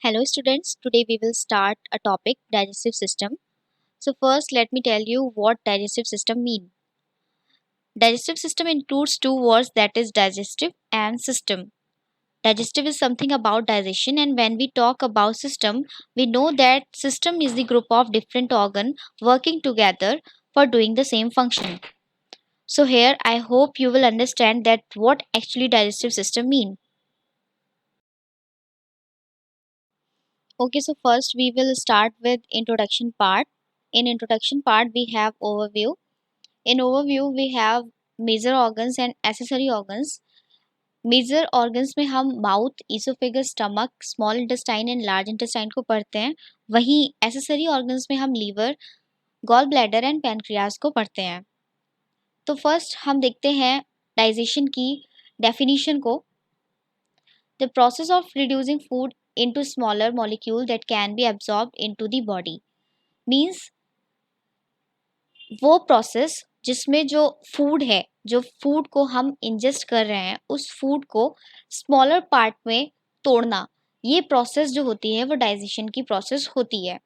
Hello students, today we will start a topic digestive system. So first let me tell you what digestive system mean. Digestive system includes two words, that is digestive and system. Digestive is something about digestion, and when we talk about system, we know that system is the group of different organ working together for doing the same function. So here I hope you will understand that what actually digestive system mean. Okay, so first we will start with introduction part. In introduction part we have overview. In overview we have major organs and accessory organs. Major organs में हम mouth, oesophagus, stomach, small intestine and large intestine को पढ़ते हैं. वहीं accessory organs में हम liver, gall bladder and pancreas को पढ़ते हैं. तो फर्स्ट हम देखते हैं डाइजेशन की डेफिनेशन को. The process of reducing food into smaller molecule that can be absorbed into the body means वो प्रोसेस जिसमें जो फूड को हम इंजेस्ट कर रहे हैं उस फूड को स्मॉलर पार्ट में तोड़ना, ये प्रोसेस जो होती है वो डाइजेशन की प्रोसेस होती है.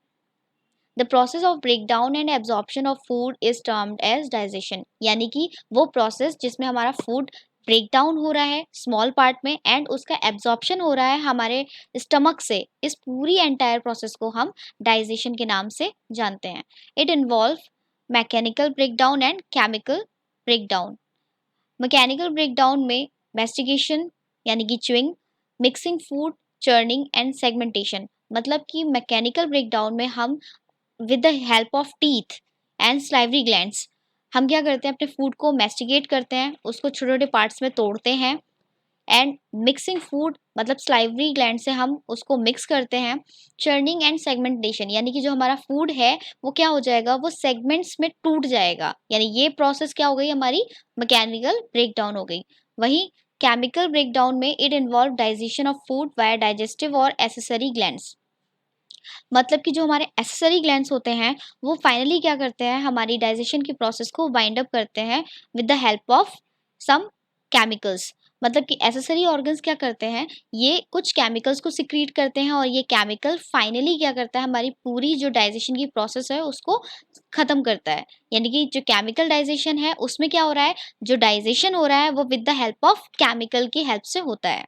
The process of break down and absorption of food is termed as digestion. यानी कि वो प्रोसेस जिसमें हमारा फूड ब्रेक डाउन हो रहा है स्मॉल पार्ट में एंड उसका एब्जॉर्प्शन हो रहा है हमारे स्टमक से, इस पूरी एंटायर प्रोसेस को हम डाइजेशन के नाम से जानते हैं. It involve mechanical breakdown and chemical breakdown. Mechanical breakdown में मैस्टिकेशन यानी कि chewing, mixing food, churning and segmentation. मतलब कि मैकेनिकल ब्रेकडाउन में हम with the help of teeth and salivary glands हम क्या करते हैं, अपने फूड को मैस्टिकेट करते हैं, उसको छोटे छोटे पार्ट्स में तोड़ते हैं. एंड मिक्सिंग फूड मतलब स्लाइवरी ग्लैंड से हम उसको मिक्स करते हैं. चर्निंग एंड सेगमेंटेशन यानी कि जो हमारा फूड है वो क्या हो जाएगा, वो सेगमेंट्स में टूट जाएगा. यानी ये प्रोसेस क्या हो गई, हमारी मैकेनिकल ब्रेकडाउन हो गई. वहीं केमिकल ब्रेकडाउन में it involve digestion of food via digestive और एसेसरी ग्लैंड्स. मतलब कि जो हमारे एसेसरी ग्लैंड्स होते हैं वो फाइनली क्या करते हैं, हमारी डाइजेशन की प्रोसेस को वाइंड अप करते हैं with the help of some chemicals. मतलब कि एसेसरी ऑर्गन्स क्या करते हैं, ये कुछ केमिकल्स को सिक्रीट करते हैं और ये केमिकल फाइनली क्या करता है, हमारी पूरी जो डाइजेशन की प्रोसेस है उसको खत्म करता है. यानी कि जो केमिकल डाइजेशन है उसमें क्या हो रहा है, जो डाइजेशन हो रहा है वो with the help of chemical की हेल्प से होता है.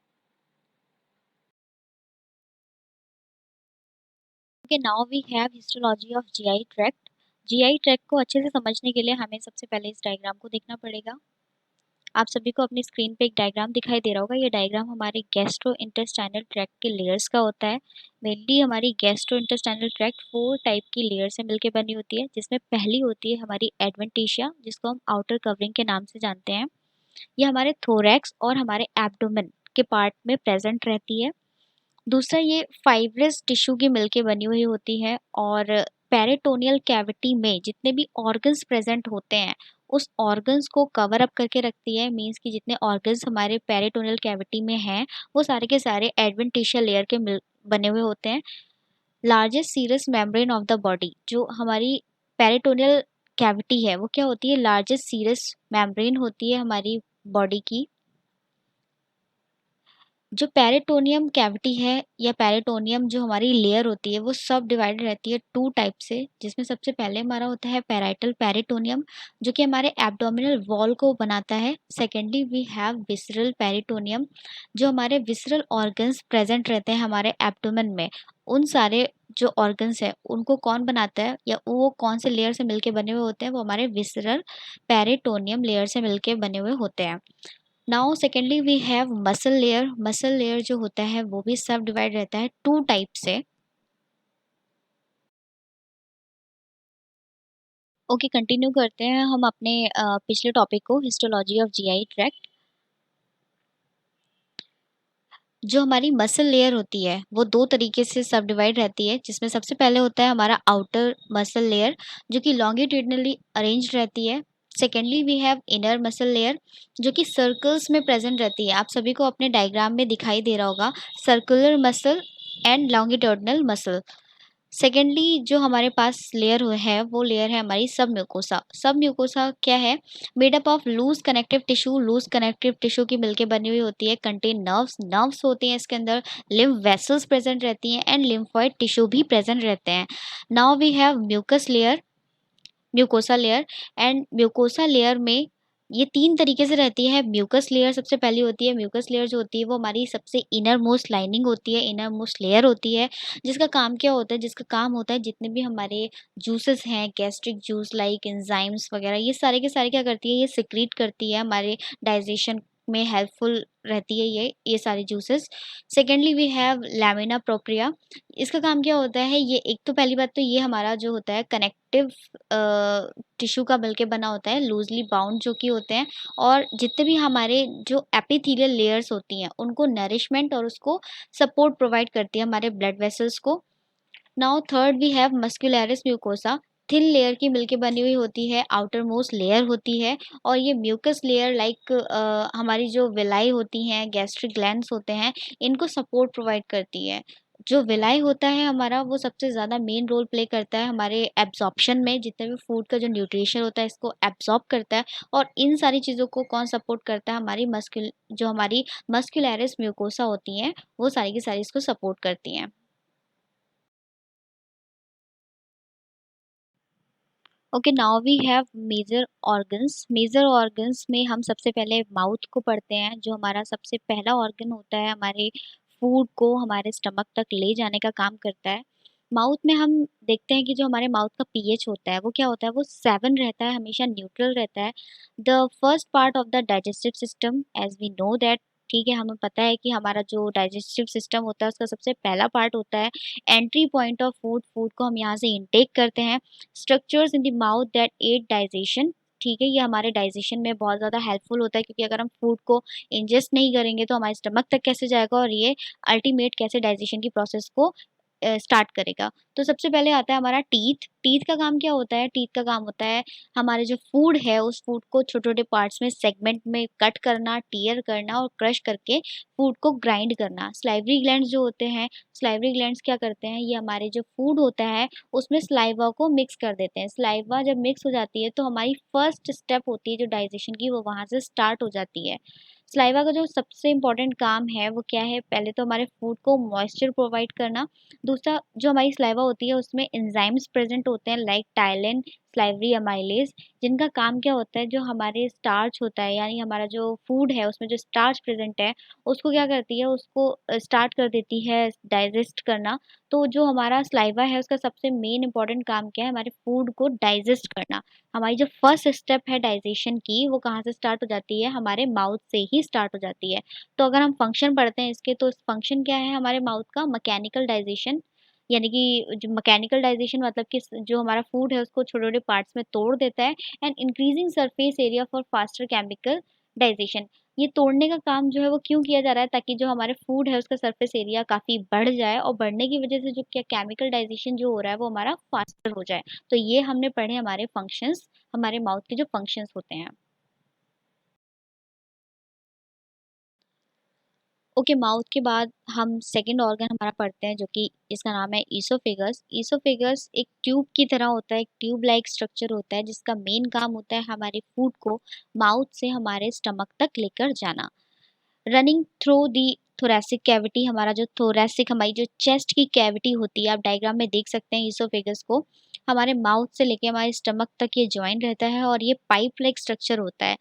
Okay, now we have histology of GI tract. GI tract को अच्छे से समझने के लिए हमें सबसे पहले इस डायग्राम को देखना पड़ेगा. आप सभी को अपनी स्क्रीन पे एक डायग्राम दिखाई दे रहा होगा. ये डायग्राम हमारे गैस्ट्रो इंटेस्टाइनल ट्रैक्ट के लेयर्स का होता है. मेनली हमारी गैस्ट्रो इंटेस्टाइनल ट्रैक्ट 4 टाइप की लेयर से मिलकर बनी होती है, जिसमें पहली होती है हमारी एडवेंटिशिया, जिसको हम आउटर कवरिंग के नाम से जानते हैं. ये हमारे थोरैक्स और हमारे एब्डोमेन के पार्ट में प्रेजेंट रहती है. दूसरा, ये फाइब्रस टिश्यू की मिलके बनी हुई होती है और पेरिटोनियल कैविटी में जितने भी ऑर्गन्स प्रेजेंट होते हैं उस ऑर्गन्स को कवर अप करके रखती है. मींस कि जितने ऑर्गन्स हमारे पेरिटोनियल कैविटी में हैं वो सारे के सारे एडवेंटिशियल लेयर के मिल बने हुए होते हैं. Largest serous membrane of the body, जो हमारी पेरिटोनियल कैविटी है वो क्या होती है, लार्जेस्ट सीरस मेम्ब्रेन होती है हमारी बॉडी की. जो पेरिटोनियम कैविटी है या पेरिटोनियम जो हमारी लेयर होती है वो सब डिवाइडेड रहती है 2 टाइप से, जिसमें सबसे पहले हमारा होता है पैराइटल पेरिटोनियम जो कि हमारे एब्डोमिनल वॉल को बनाता है. Secondly we have visceral peritoneum, जो हमारे विसरल ऑर्गन्स प्रेजेंट रहते हैं हमारे एब्डोमेन में. उन सारे जो ऑर्गन्स है उनको कौन बनाता है या वो कौन से लेयर से मिलके बने हुए होते हैं, वो हमारे विसरल पेरिटोनियम लेयर से मिलके बने हुए होते हैं. Now secondly we have muscle layer. Muscle layer जो होता है वो भी सब डिवाइड रहता है 2 टाइप से. ओके, कंटिन्यू करते हैं हम अपने पिछले टॉपिक को, हिस्टोलॉजी ऑफ जीआई ट्रैक्ट. जो हमारी मसल लेयर होती है वो 2 तरीके से सब डिवाइड रहती है, जिसमें सबसे पहले होता है हमारा आउटर मसल लेयर जो कि लॉन्गिट्यूडनली अरेंज रहती है. Secondly we have inner muscle layer जो कि सर्कल्स में प्रेजेंट रहती है. आप सभी को अपने डायग्राम में दिखाई दे रहा होगा circular muscle and longitudinal muscle. Secondly जो हमारे पास लेयर है वो लेयर है हमारी सब म्यूकोसा। सब म्यूकोसा क्या है? Made up of loose connective tissue. Loose connective tissue की मिलके बनी हुई होती है। Contain nerves. नर्व्स होती हैं इसके अंदर। लिम्फ वेसल्स प्रेजेंट रहती हैं एंड लिम्फॉइड टिश्यू भी प्रेजेंट रहते हैं। Now we have mucus layer, mucosa layer. And mucosa layer में ये तीन तरीके से रहती है। म्यूकस लेयर सबसे पहली होती है। म्यूकस लेयर जो होती है वो हमारी सबसे इनर मोस्ट लाइनिंग होती है, इनर मोस्ट लेयर होती है, जिसका काम क्या होता है? जिसका काम होता है जितने भी हमारे जूसेस हैं, गैस्ट्रिक जूस लाइक एंजाइम्स वगैरह, ये सारे के सारे क्या करती है? ये सिक्रीट करती है, हमारे डाइजेशन में हेल्पफुल रहती है ये सारे juices. Secondly we have lamina propria. इसका काम क्या होता है? ये एक तो पहली बात तो ये हमारा जो होता है कनेक्टिव टिश्यू का मिलके बना होता है, लूजली बाउंड जो कि होते हैं, और जितने भी हमारे जो एपिथेलियल लेयर्स होती हैं उनको नरिशमेंट और उसको सपोर्ट प्रोवाइड करती है हमारे ब्लड वेसल्स को। Now third we have muscularis mucosa. Thin layer की मिलके बनी हुई होती है, आउटर मोस्ट लेयर होती है, और ये म्यूकस लेयर लाइक हमारी जो विलाई होती हैं, गैस्ट्रिक ग्लैंड्स होते हैं, इनको सपोर्ट प्रोवाइड करती है। जो विलाई होता है हमारा वो सबसे ज़्यादा मेन रोल प्ले करता है हमारे एब्जॉर्प्शन में, जितने भी फूड का जो न्यूट्रिशन होता है इसको एब्जॉर्ब करता है। और इन सारी चीज़ों को कौन सपोर्ट करता है? हमारी जो हमारी मस्कुलरिस म्यूकोसा होती हैं वो सारी की सारी इसको सपोर्ट करती हैं। Okay, now we have major organs. Major organs में हम सबसे पहले माउथ को पढ़ते हैं, जो हमारा सबसे पहला ऑर्गन होता है, हमारे फूड को हमारे स्टमक तक ले जाने का काम करता है। माउथ में हम देखते हैं कि जो हमारे माउथ का पीएच होता है वो क्या होता है? वो 7 रहता है, हमेशा न्यूट्रल रहता है। The first part of the digestive system, as we know that, ठीक है, हमें पता है कि हमारा जो डाइजेस्टिव सिस्टम होता है उसका सबसे पहला पार्ट होता है entry point of food. Food को हम यहाँ से इनटेक करते हैं। Structures in the mouth that aid digestion, ठीक है, ये हमारे डाइजेशन में बहुत ज़्यादा हेल्पफुल होता है, क्योंकि अगर हम फूड को इंजेस्ट नहीं करेंगे तो हमारे स्टमक तक कैसे जाएगा, और ये अल्टीमेट कैसे डाइजेशन की प्रोसेस को स्टार्ट करेगा। तो सबसे पहले आता है हमारा टीथ। टीथ का काम क्या होता है? टीथ का काम होता है हमारे जो फूड है उस फूड को छोटे छोटे पार्ट्स में, सेगमेंट में कट करना, टीयर करना और क्रश करके फूड को ग्राइंड करना। स्लाइवरी ग्लैंड्स जो होते हैं, स्लाइवरी ग्लैंड्स क्या करते हैं? ये हमारे जो फूड होता है उसमें स्लाइवा को मिक्स कर देते हैं। स्लाइवा जब मिक्स हो जाती है तो हमारी फर्स्ट स्टेप होती है जो डाइजेशन की, वो वहाँ से स्टार्ट हो जाती है। स्लाइवा का जो सबसे इम्पोर्टेंट काम है वो क्या है? पहले तो हमारे फूड को मॉइस्चर प्रोवाइड करना। दूसरा, जो हमारी स्लाइवा होती है उसमें एंजाइम्स प्रेजेंट होते हैं लाइक टाइलिन, स्लाइवरी अमाइलेज, जिनका काम क्या होता है? जो हमारे स्टार्च होता है, यानी हमारा जो फूड है उसमें जो स्टार्च प्रेजेंट है उसको क्या करती है? उसको स्टार्ट कर देती है डाइजेस्ट करना। तो जो हमारा स्लाइवा है उसका सबसे मेन इंपॉर्टेंट काम क्या है? हमारे फूड को डाइजेस्ट करना। हमारी जो फर्स्ट स्टेप है डाइजेशन की वो कहाँ से स्टार्ट हो जाती है? हमारे माउथ से ही स्टार्ट हो जाती है। तो अगर हम फंक्शन पढ़ते हैं इसके, तो फंक्शन क्या है हमारे माउथ का? Mechanical digestion. यानी कि जो मैकेनिकल डाइजेशन मतलब कि जो हमारा फूड है उसको छोटे छोटे पार्ट्स में तोड़ देता है, and increasing surface area for faster chemical digestion. ये तोड़ने का काम जो है वो क्यों किया जा रहा है? ताकि जो हमारे फूड है उसका सरफेस एरिया काफ़ी बढ़ जाए, और बढ़ने की वजह से जो क्या केमिकल डाइजेशन जो हो रहा है वो हमारा फास्टर हो जाए। तो ये हमने पढ़े हमारे फंक्शंस, हमारे माउथ के जो फंक्शंस होते हैं। ओके, माउथ के बाद हम सेकंड ऑर्गन हमारा पढ़ते हैं जो कि इसका नाम है ईसोफेगस। ईसोफेगस एक ट्यूब की तरह होता है, एक ट्यूब लाइक स्ट्रक्चर होता है, जिसका मेन काम होता है हमारे फूड को माउथ से हमारे स्टमक तक लेकर जाना। Running through the thoracic cavity, हमारा जो थोरैसिक, हमारी जो चेस्ट की कैविटी होती है, आप डायग्राम में देख सकते हैं ईसोफेगस को, हमारे माउथ से लेके हमारे स्टमक तक ये ज्वाइन रहता है, और ये पाइप लाइक स्ट्रक्चर होता है।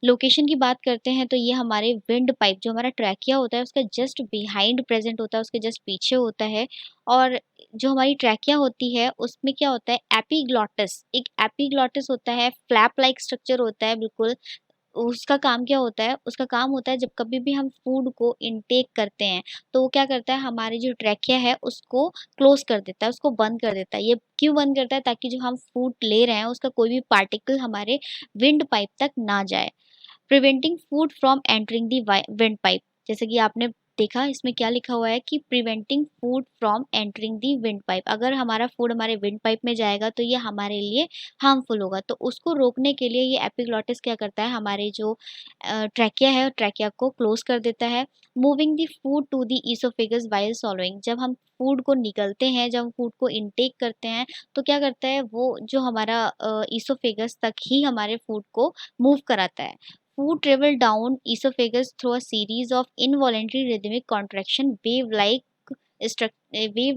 लोकेशन की बात करते हैं तो ये हमारे विंड पाइप, जो हमारा ट्रैकिया होता है उसका जस्ट बिहाइंड प्रेजेंट होता है, उसके जस्ट पीछे होता है। और जो हमारी ट्रैकिया होती है उसमें क्या होता है? एपीग्लॉटिस, एक एपीग्लॉटिस होता है, फ्लैप लाइक स्ट्रक्चर होता है बिल्कुल। उसका काम क्या होता है? उसका काम होता है जब कभी भी हम फूड को इनटेक करते हैं तो वो क्या करता है? हमारी जो ट्रैकिया है उसको क्लोज कर देता है, उसको बंद कर देता है। ये क्यों बंद करता है? ताकि जो हम फूड ले रहे हैं उसका कोई भी पार्टिकल हमारे विंड पाइप तक ना जाए, preventing food from entering the wind pipe. जैसे कि आपने देखा इसमें क्या लिखा हुआ है कि preventing food from entering the wind pipe. अगर हमारा फूड हमारे विंड पाइप में जाएगा तो ये हमारे लिए हार्मफुल होगा, तो उसको रोकने के लिए ये एपिग्लॉटिस क्या करता है, हमारे जो ट्रैकिया है ट्रैकिया को क्लोज कर देता है। Moving the food to the oesophagus while swallowing, जब हम फूड को निगलते हैं, जब हम फूड को इनटेक करते हैं तो क्या करता है वो जो हमारा ईसोफेगस तक ही हमारे फूड को मूव कराता है। Food travel down esophagus through a series of involuntary rhythmic contraction, wave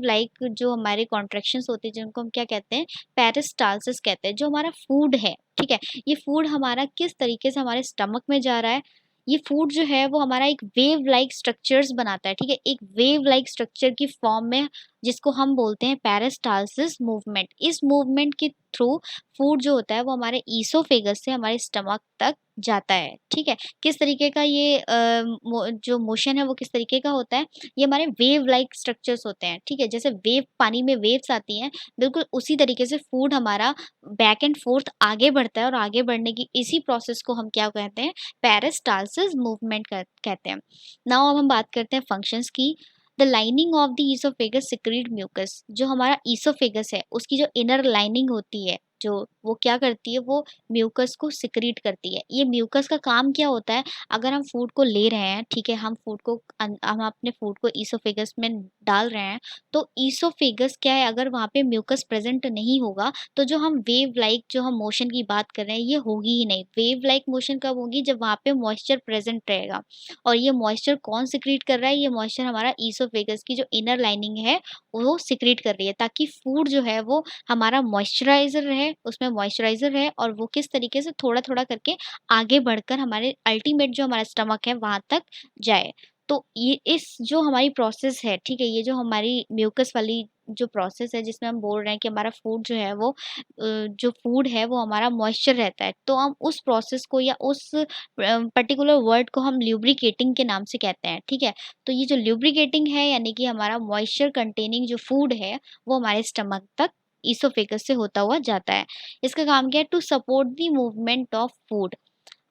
like जो हमारे कॉन्ट्रेक्शंस होते हैं जिनको हम क्या कहते हैं, पेरिस्टालसिस कहते हैं। जो हमारा फूड है, ठीक है, ये फूड हमारा किस तरीके से हमारे स्टमक में जा रहा है, ये फूड जो है वो हमारा एक वेव लाइक स्ट्रक्चर्स बनाता है, ठीक है, एक वेव लाइक स्ट्रक्चर की फॉर्म में, जिसको हम बोलते हैं पेरिस्टालसिस मूवमेंट। इस मूवमेंट के थ्रू फूड जो होता है वो हमारे ईसोफेगस से हमारे स्टमक तक जाता है, ठीक है। किस तरीके का ये जो मोशन है वो किस तरीके का होता है, ये हमारे वेव लाइक स्ट्रक्चर्स होते हैं, ठीक है, जैसे वेव, पानी में वेव्स आती हैं, बिल्कुल उसी तरीके से फूड हमारा बैक एंड फोर्थ आगे बढ़ता है, और आगे बढ़ने की इसी प्रोसेस को हम क्या कहते हैं, पेरिस्टालसिस मूवमेंट कहते हैं। नाउ अब हम बात करते हैं फंक्शंस की। The lining of the oesophagus secrete mucus, जो हमारा ईसोफेगस है उसकी जो इनर लाइनिंग होती है, जो वो क्या करती है, वो म्यूकस को सिक्रीट करती है। ये म्यूकस का काम क्या होता है, अगर हम फूड को ले रहे हैं, ठीक है, हम फूड को हम अपने फूड को ईसोफेगस में डाल रहे हैं, तो ईसोफेगस क्या है, अगर वहाँ पे म्यूकस प्रेजेंट नहीं होगा तो जो हम वेव लाइक जो हम मोशन की बात कर रहे हैं ये होगी ही नहीं। वेव लाइक मोशन कब होगी, जब वहाँ पे मॉइस्चर प्रेजेंट रहेगा। और ये मॉइस्चर कौन सिक्रीट कर रहा है, ये मॉइस्चर हमारा ईसोफेगस की जो इनर लाइनिंग है वो सिक्रीट कर रही है, ताकि फूड जो है वो हमारा मॉइस्चराइजर रहे, उसमें मॉइस्चराइजर रहे, और वो किस तरीके से थोड़ा थोड़ा करके आगे बढ़कर हमारे अल्टीमेट जो हमारा स्टमक है वहां तक जाए। तो ये इस जो हमारी प्रोसेस है, ठीक है, ये जो हमारी म्यूकस वाली जो प्रोसेस है जिसमें हम बोल रहे हैं कि हमारा फूड जो है वो जो फूड है वो हमारा मॉइस्चर रहता है, तो हम उस प्रोसेस को या उस पर्टिकुलर वर्ड को हम ल्यूब्रिकेटिंग के नाम से कहते हैं, ठीक है। तो ये जो ल्यूब्रिकेटिंग है यानी कि हमारा मॉइस्चर कंटेनिंग जो फूड है वो हमारे स्टमक तक ईसोफेगस से होता हुआ जाता है। इसका काम क्या है, to support the movement of food,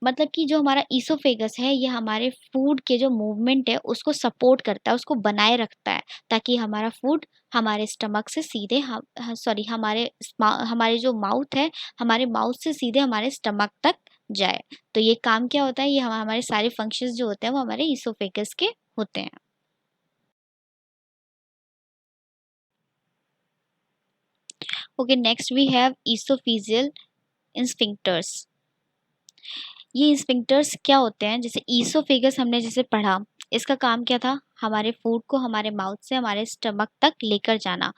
मतलब कि जो हमारा ईसोफेगस है ये हमारे फूड के जो मूवमेंट है उसको सपोर्ट करता है, उसको बनाए रखता है, ताकि हमारा फूड हमारे स्टमक से सीधे सॉरी हमारे जो माउथ है, हमारे माउथ से सीधे हमारे स्टमक तक जाए। तो ये काम क्या होता है, ये हमारे सारे फंक्शंस जो होते हैं वो हमारे ईसोफेगस के होते हैं। Okay, next we have oesophageal sphincters. ये स्फिंक्टर्स क्या होते हैं, जैसे ईसोफेगस हमने जैसे पढ़ा, इसका काम क्या था, हमारे फूड को हमारे माउथ से हमारे स्टमक तक लेकर जाना।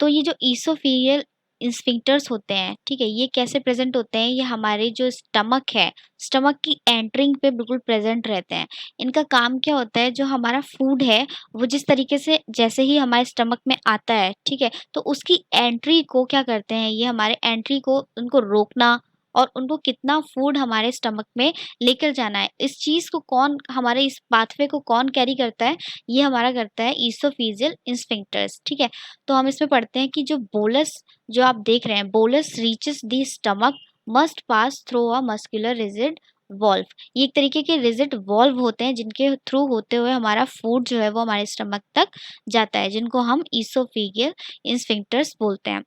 तो ये जो ईसोफेजियल स्फिंक्टर्स होते हैं, ठीक है, ये कैसे प्रेजेंट होते हैं, ये हमारे जो स्टमक है, स्टमक की एंटरिंग पे बिल्कुल प्रेजेंट रहते हैं। इनका काम क्या होता है, जो हमारा फूड है वो जिस तरीके से जैसे ही हमारे स्टमक में आता है, ठीक है, तो उसकी एंट्री को क्या करते हैं, ये हमारे एंट्री को उनको रोकना, और उनको कितना फूड हमारे स्टमक में लेकर जाना है, इस चीज़ को कौन, हमारे इस पाथवे को कौन कैरी करता है, ये हमारा करता है ईसोफेजियल स्फिंक्टर्स, ठीक है। तो हम इसमें पढ़ते हैं कि जो बोलस जो आप देख रहे हैं, bolus reaches the stomach must pass through a muscular rigid valve. ये एक तरीके के रिजिड वॉल्व होते हैं जिनके थ्रू होते हुए हमारा फूड जो है वो हमारे स्टमक तक जाता है, जिनको हम ईसोफेजियल स्फिंक्टर्स बोलते हैं।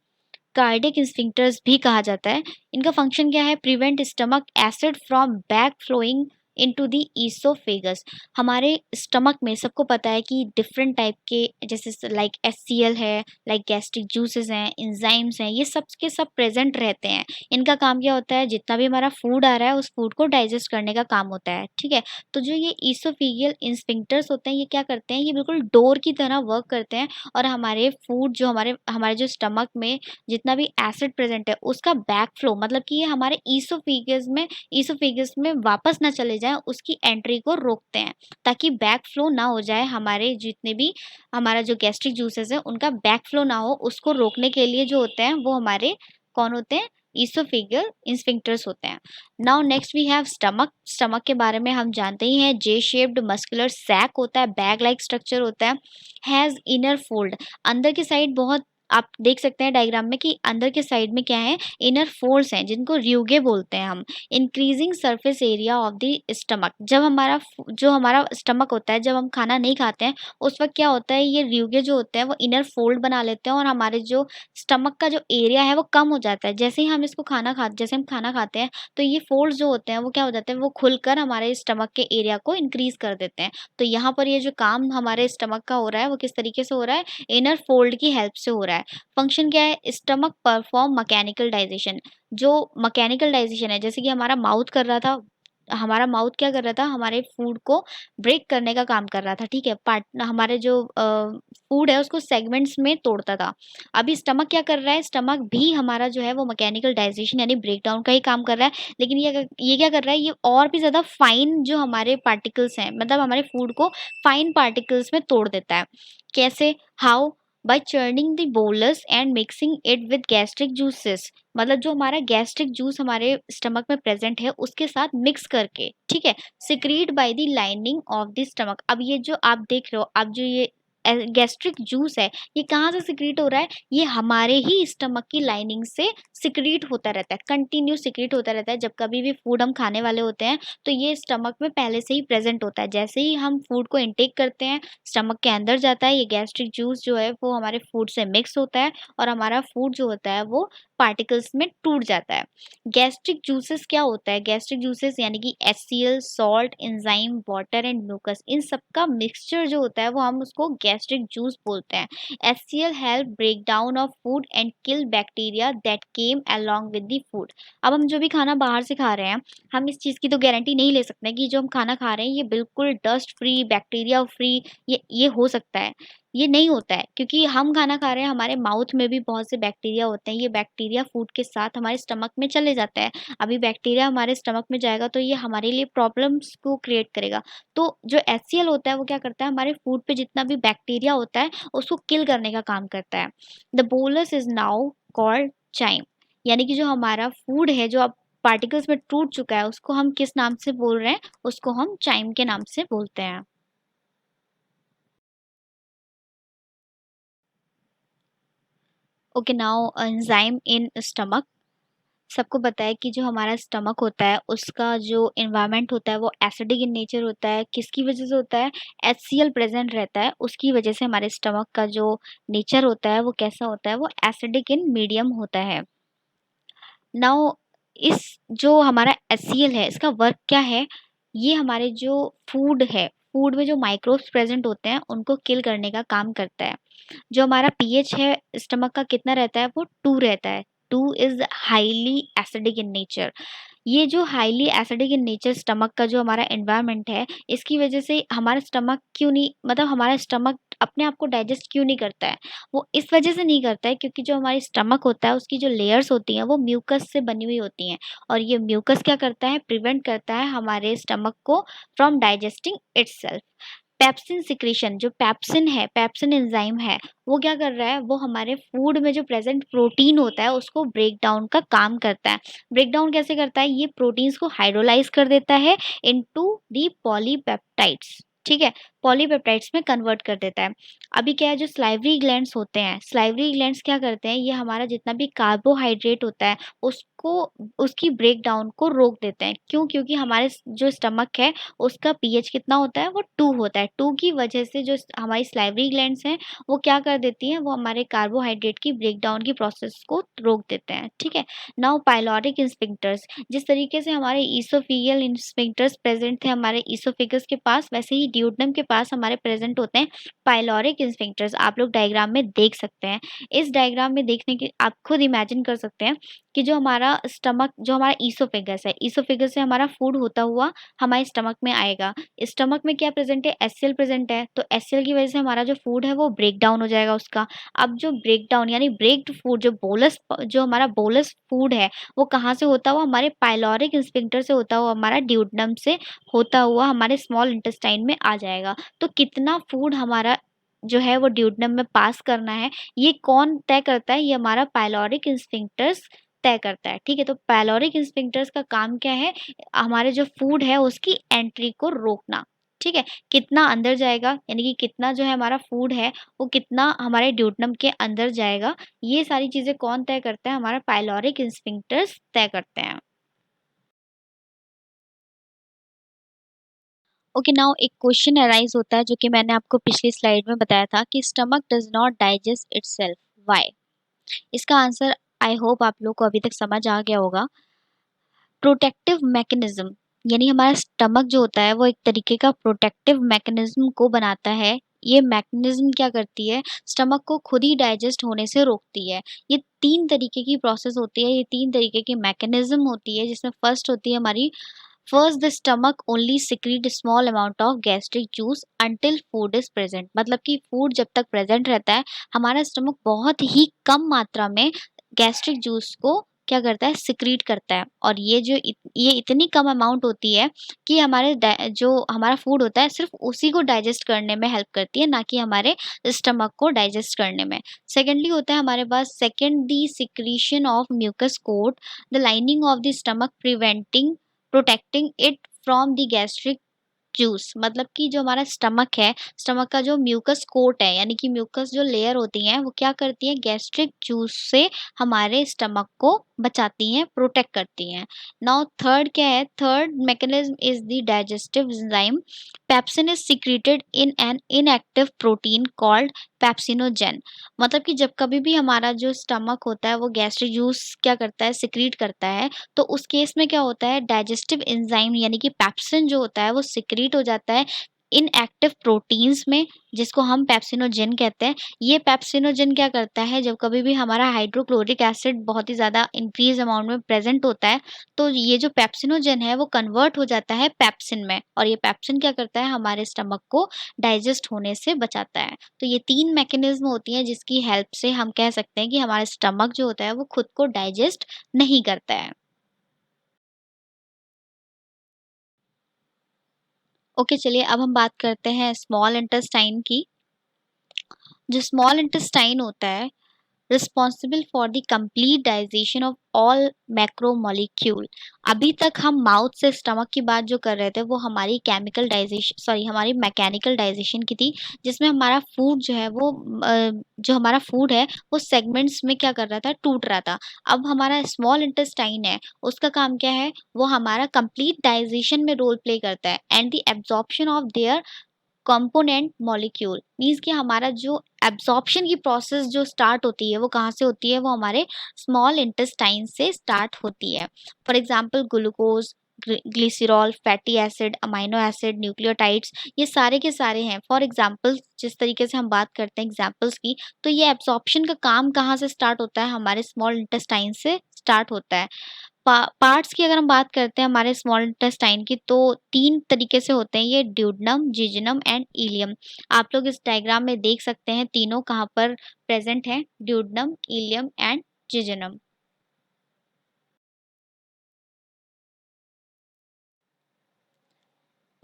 कार्डियक स्फिंक्टर्स भी कहा जाता है। इनका फंक्शन क्या है, prevent stomach acid from back flowing into the oesophagus. हमारे स्टमक में सबको पता है कि डिफरेंट टाइप के जैसे लाइक HCl है, लाइक गैस्ट्रिक जूसेस हैं, इंजाइम्स हैं, ये सब के सब प्रेजेंट रहते हैं। इनका काम क्या होता है, जितना भी हमारा फूड आ रहा है उस फूड को डाइजेस्ट करने का काम होता है, ठीक है। तो जो ये ईसोफेगियल स्फिंक्टर्स होते हैं ये क्या करते हैं, ये बिल्कुल डोर की तरह वर्क करते हैं, और हमारे फूड जो हमारे हमारे जो स्टमक में जितना भी एसिड प्रेजेंट है उसका बैक फ्लो, मतलब कि ये हमारे ईसोफेगस में वापस ना चले जाए, उसकी एंट्री को रोकते हैं, ताकि बैक फ्लो ना हो जाए, हमारे जितने भी हमारा जो गैस्ट्रिक जूसेस है उनका बैक फ्लो ना हो, उसको रोकने के लिए जो होते हैं वो हमारे कौन होते हैं, ईसोफेगियल स्फिंक्टर्स होते हैं। Now next we have stomach. Stomach के बारे में हम जानते ही हैं, जे शेप्ड मस्कुलर सैक होता है, बैग लाइक स्ट्रक्चर होता है, हैज इनर फोल्ड, अंदर की साइड बहुत आप देख सकते हैं डायग्राम में कि अंदर के साइड में क्या है, इनर फोल्ड्स हैं जिनको र्यूगे बोलते हैं हम। Increasing surface area of the stomach, जब जो हमारा स्टमक होता है, जब हम खाना नहीं खाते हैं उस वक्त क्या होता है, ये र्यूगे जो होते हैं वो इनर फोल्ड बना लेते हैं और हमारे जो स्टमक का जो एरिया है वो कम हो जाता है। जैसे ही हम इसको जैसे हम खाना खाते हैं तो ये फोल्ड्स जो होते हैं वो क्या हो जाते हैं, वो खुलकर हमारे स्टमक के एरिया को इंक्रीज कर देते हैं। तो यहाँ पर ये जो काम हमारे स्टमक का हो रहा है वो किस तरीके से हो रहा है, इनर फोल्ड की हेल्प से हो रहा है। फंक्शन क्या है, स्टमक परफॉर्म मैकेनिकल डाइजेशन। जो मैकेनिकल डाइजेशन है, जैसे कि हमारा माउथ कर रहा था, हमारा माउथ क्या कर रहा था, हमारे फूड को ब्रेक करने का काम कर रहा था, ठीक है, पार्ट हमारे जो फूड है उसको सेगमेंट्स में तोड़ता था। अभी स्टमक क्या कर रहा है, स्टमक भी हमारा जो है वो मैकेनिकल डाइजेशन यानी ब्रेक डाउन का ही काम कर रहा है, लेकिन ये क्या कर रहा है, ये और भी ज़्यादा फाइन जो हमारे पार्टिकल्स हैं, मतलब हमारे फूड को फाइन पार्टिकल्स में तोड़ देता है। कैसे, how, by churning the bolus and mixing it with gastric juices. मतलब जो हमारा गैस्ट्रिक जूस हमारे स्टमक में प्रेजेंट है उसके साथ मिक्स करके, ठीक है, secrete by the lining of the stomach. अब ये जो आप देख रहे हो, अब जो ये गैस्ट्रिक जूस है ये कहाँ से सिक्रीट हो रहा है, ये हमारे ही स्टमक की लाइनिंग से सिक्रीट होता रहता है, कंटिन्यू सिक्रीट होता रहता है। जब कभी भी फूड हम खाने वाले होते हैं तो ये स्टमक में पहले से ही प्रेजेंट होता है। जैसे ही हम फूड को इनटेक करते हैं, स्टमक के अंदर जाता है, ये गैस्ट्रिक जूस जो है वो हमारे फूड से मिक्स होता है और हमारा फूड जो होता है वो पार्टिकल्स में टूट जाता है। गैस्ट्रिक जूसेस क्या होता है, गैस्ट्रिक जूसेस यानी कि HCl, salt, enzyme, water and mucus, इन सब का मिक्सचर जो होता है वो हम उसको गैस्ट्रिक जूस बोलते हैं। HCl help break down of food and kill bacteria that came along with the food. अब हम जो भी खाना बाहर से खा रहे हैं, हम इस चीज़ की तो गारंटी नहीं ले सकते कि जो हम खाना खा रहे हैं ये बिल्कुल डस्ट फ्री, बैक्टीरिया फ्री, ये हो सकता है, ये नहीं होता है, क्योंकि हम खाना खा रहे हैं, हमारे माउथ में भी बहुत से बैक्टीरिया होते हैं, ये बैक्टीरिया फूड के साथ हमारे स्टमक में चले जाता है। अभी बैक्टीरिया हमारे स्टमक में जाएगा तो ये हमारे लिए प्रॉब्लम्स को क्रिएट करेगा। तो जो HCl होता है वो क्या करता है, हमारे फूड पे जितना भी बैक्टीरिया होता है उसको किल करने का काम करता है। The bolus is now called chyme, यानी कि जो हमारा फूड है जो अब पार्टिकल्स में टूट चुका है उसको हम किस नाम से बोल रहे हैं, उसको हम चाइम के नाम से बोलते हैं। Okay, now enzyme in stomach. सबको पता है कि जो हमारा स्टमक होता है उसका जो एनवायरनमेंट होता है वो एसिडिक इन नेचर होता है। किसकी वजह से होता है, HCl प्रेजेंट रहता है, उसकी वजह से हमारे स्टमक का जो नेचर होता है वो कैसा होता है, वो एसिडिक इन मीडियम होता है। नाउ इस जो हमारा HCl है इसका वर्क क्या है, ये हमारे जो फूड है, फूड में जो माइक्रोब्स प्रेजेंट होते हैं उनको किल करने का काम करता है। जो हमारा पीएच है स्टमक का कितना रहता है, वो 2 रहता है। 2 is highly acidic in nature. ये जो highly acidic in nature stomach का जो हमारा एनवायरनमेंट है, इसकी वजह से हमारा स्टमक क्यों नहीं, मतलब हमारा स्टमक अपने आप को डाइजेस्ट क्यों नहीं करता है, वो इस वजह से नहीं करता है क्योंकि जो हमारी स्टमक होता है उसकी जो लेयर्स होती हैं वो म्यूकस से बनी हुई होती हैं, और ये म्यूकस क्या करता है, प्रिवेंट करता है हमारे स्टमक को from digesting itself. Pepsin secretion, जो पेप्सिन है, पेप्सिन एंजाइम है, वो क्या कर रहा है, वो हमारे फूड में जो प्रेजेंट प्रोटीन होता है उसको ब्रेक डाउन का काम करता है। ब्रेक डाउन कैसे करता है, ये प्रोटीन्स को हाइड्रोलाइज कर देता है इनटू दी पॉलीपेप्टाइड्स, ठीक है, पॉलीपेप्टाइड्स में कन्वर्ट कर देता है। अभी क्या है, जो स्लाइवरी ग्लैंड्स होते हैं, स्लाइवरी ग्लैंड्स क्या करते हैं, ये हमारा जितना भी कार्बोहाइड्रेट होता है उसको, उसकी ब्रेक डाउन को रोक देते हैं। क्यों, क्योंकि हमारे जो स्टमक है उसका पीएच कितना होता है, वो 2 होता है। 2 की वजह से जो हमारी स्लाइवरी ग्लैंड्स हैं वो क्या कर देती हैं, वो हमारे कार्बोहाइड्रेट की ब्रेक डाउन की प्रोसेस को रोक देते हैं, ठीक है। नाउ पाइलोरिक स्फिंक्टर्स, जिस तरीके से हमारे ईसोफिजियल स्फिंक्टर्स प्रेजेंट थे हमारे ईसोफिगस के पास, वैसे ही ड्यूोडेनम के पास हमारे प्रेजेंट होते हैं पाइलोरिक स्फिंक्टर्स। आप लोग डायग्राम में देख सकते हैं। इस डायग्राम में देखने के आप खुद इमेजिन कर सकते हैं कि जो हमारा स्टमक, जो हमारा ईसोफेगस है, ईसोफेगस से हमारा फूड होता हुआ हमारे स्टमक में आएगा। स्टमक में क्या प्रेजेंट है, HCl प्रेजेंट है, तो HCl की वजह से हमारा जो फूड है वो ब्रेक डाउन हो जाएगा उसका। अब जो ब्रेक डाउन यानी ब्रेक्ड फूड, जो हमारा बोलस फूड है वो कहाँ से होता हुआ, हमारे पाइलोरिक स्फिंक्टर से होता हुआ, हमारा ड्यूोडेनम से होता हुआ हमारे स्मॉल इंटेस्टाइन में आ जाएगा। तो कितना फूड हमारा जो है वो ड्यूोडेनम में पास करना है, ये कौन तय करता है, ये हमारा पाइलोरिक स्फिंक्टर्स तय करता है, ठीक है। तो पाइलोरिक स्फिंक्टर्स का काम क्या है, हमारे जो फूड है उसकी एंट्री को रोकना। ठीक है, कितना अंदर जाएगा यानी कि कितना जो है हमारा फूड है वो कितना हमारे ड्यूटनम के अंदर जाएगा, ये सारी चीजें कौन तय करता है? हमारा पाइलोरिक स्फिंक्टर्स तय करते हैं। ओके, नाउ एक क्वेश्चन अराइज होता है जो कि मैंने आपको पिछली स्लाइड में बताया था कि stomach does not digest itself, why? इसका आंसर आई होप आप लोग को अभी तक समझ आ गया होगा। प्रोटेक्टिव मैकेनिज्म, यानी हमारा स्टमक जो होता है वो एक तरीके का प्रोटेक्टिव मैकेनिज्म को बनाता है। ये मैकेनिज्म क्या करती है? स्टमक को खुद ही डाइजेस्ट होने से रोकती है। ये तीन तरीके की प्रोसेस होती है, ये तीन तरीके की मैकेनिज्म होती है, जिसमें फर्स्ट होती है हमारी, first the stomach only secrete small amount of gastric juice until food is present. मतलब कि फूड जब तक प्रेजेंट रहता है हमारा स्टमक बहुत ही कम मात्रा में गैस्ट्रिक जूस को क्या करता है? सिक्रीट करता है। और ये इतनी कम अमाउंट होती है कि हमारे जो हमारा फूड होता है सिर्फ उसी को डाइजेस्ट करने में हेल्प करती है, ना कि हमारे स्टमक को डाइजेस्ट करने में। सेकेंडली होता है हमारे पास second the secretion of mucus coat the lining of the stomach protecting it from the gastric juice. मतलब कि जो हमारा स्टमक है, स्टमक का जो म्यूकस कोट है यानी कि म्यूकस जो लेयर होती है वो क्या करती है? गैस्ट्रिक जूस से हमारे स्टमक को बचाती हैं, प्रोटेक्ट करती हैं। नाउ थर्ड क्या है? Third mechanism is the digestive enzyme. Pepsin is secreted in an inactive protein called pepsinogen. मतलब कि जब कभी भी हमारा जो स्टमक होता है वो गैस्ट्रिक जूस क्या करता है? सिक्रीट करता है, तो उस केस में क्या होता है? डाइजेस्टिव एंजाइम यानी कि पेप्सिन जो होता है वो सिक्रीट हो जाता है इनएक्टिव प्रोटीन्स में, जिसको हम पेप्सिनोजेन कहते हैं। ये पेप्सिनोजेन क्या करता है? जब कभी भी हमारा हाइड्रोक्लोरिक एसिड बहुत ही ज़्यादा इंक्रीज अमाउंट में प्रेजेंट होता है, तो ये जो पेप्सिनोजेन है वो कन्वर्ट हो जाता है पेप्सिन में, और ये पेप्सिन क्या करता है? हमारे स्टमक को डाइजेस्ट होने से बचाता है। तो ये तीन मैकेनिज्म होती हैं जिसकी हेल्प से हम कह सकते हैं कि हमारा स्टमक जो होता है वो खुद को डाइजेस्ट नहीं करता है। ओके, चलिए अब हम बात करते हैं स्मॉल इंटेस्टाइन की। जो स्मॉल इंटेस्टाइन होता है responsible for the complete digestion of all macromolecule. अभी तक हम माउथ से स्टमक की बात जो कर रहे थे वो हमारी केमिकल डाइजेशन, सॉरी हमारी मैकेनिकल डाइजेशन की थी, जिसमें हमारा फूड जो है वो जो हमारा फूड है वो सेगमेंट्स में क्या कर रहा था? टूट रहा था। अब हमारा स्मॉल इंटेस्टाइन है, उसका काम क्या है? वो हमारा कंप्लीट डाइजेशन में रोल प्ले करता है and the absorption of their component molecule. Means कि हमारा जो एब्जॉर्प्शन की प्रोसेस जो स्टार्ट होती है वो कहाँ से होती है? वो हमारे स्मॉल इंटेस्टाइन से स्टार्ट होती है। For example glucose, glycerol, fatty acid, amino acid, nucleotides, ये सारे के सारे हैं। फॉर एग्जांपल जिस तरीके से हम बात करते हैं एग्जांपल्स की, तो ये एब्जॉर्प्शन का काम कहाँ से स्टार्ट होता है? हमारे स्मॉल इंटेस्टाइन से स्टार्ट होता है। पार्ट्स की अगर हम बात करते हैं हमारे स्मॉल इंटेस्टाइन की, तो तीन तरीके से होते हैं ये, ड्यूडनम, जिजनम एंड इलियम। आप लोग इस डायग्राम में देख सकते हैं तीनों कहाँ पर प्रेजेंट हैं, ड्यूडनम, इलियम एंड जिजनम।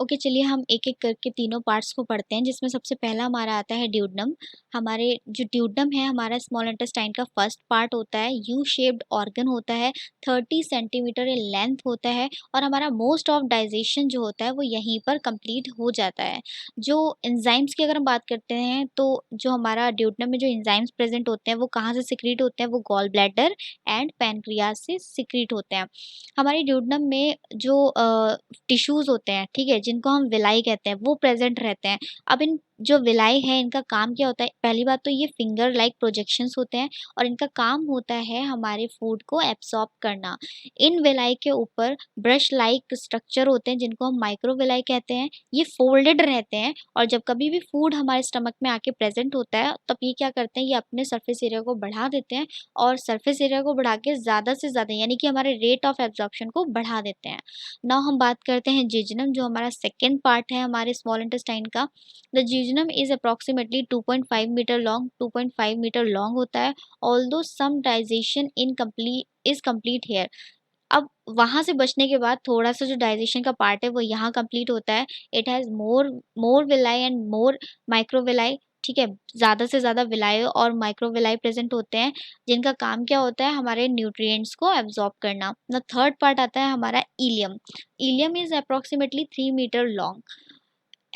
ओके, चलिए हम एक-एक करके तीनों पार्ट्स को पढ़ते हैं, जिसमें सबसे पहला हमारा आता है ड्यूडेनम। हमारे जो ड्यूडेनम है हमारा स्मॉल इंटेस्टाइन का फर्स्ट पार्ट होता है, यू शेप्ड ऑर्गन होता है, 30 सेंटीमीटर in लेंथ होता है, और हमारा मोस्ट ऑफ डाइजेशन जो होता है वो यहीं पर कंप्लीट हो जाता है। जो एंजाइम्स की अगर हम बात करते हैं, तो जो हमारा ड्यूडेनम में जो एंजाइम्स प्रेजेंट होते हैं वो कहाँ से सिक्रीट होते हैं? वो गॉल ब्लैडर एंड पैनक्रियाज से सिक्रीट होते हैं। हमारी ड्यूडेनम में जो टिश्यूज़ होते हैं, ठीक है? जिनको हम विलाई कहते हैं, वो प्रेज़ेंट रहते हैं। अब इन जो विलाई है, इनका काम क्या होता है? पहली बात तो ये फिंगर लाइक प्रोजेक्शंस होते हैं, और इनका काम होता है हमारे फूड को एब्ज़ॉर्ब करना। इन विलाई के ऊपर ब्रश लाइक स्ट्रक्चर होते हैं, जिनको हम माइक्रोविलाई कहते हैं। ये फ़ोल्डेड रहते हैं, और जब कभी भी फूड हमारे स्टमक में आके प्रेज़ेंट होता है, तब ये क्या करते हैं? ये अपने सरफेस एरिया को बढ़ा देते हैं, और सरफेस एरिया को बढ़ा के ज़्यादा से ज़्यादा यानी कि हमारे रेट ऑफ एब्ज़ॉर्प्शन को बढ़ा देते हैं। नाउ हम बात करते हैं जिजनम, जो हमारा सेकंड पार्ट है हमारे स्मॉल इंटेस्टाइन का। The jejunum is approximately 2.5 metre long, 2.5 metre long होता है, although some digestion incomplete is complete here. अब वहाँ से बचने के बाद थोड़ा-सा जो डाइजेशन का पार्ट है वो यहाँ कंप्लीट होता है। It has more more villi and more microvilli, ठीक है? ज़्यादा से ज़्यादा विलाई और माइक्रोविलाई प्रेज़ेंट होते हैं, जिनका काम क्या होता है? हमारे न्यूट्रिएंट्स को एब्ज़ॉर्ब करना। द थर्ड पार्ट आता है हमारा ileum. Ileum is approximately 3 metre long,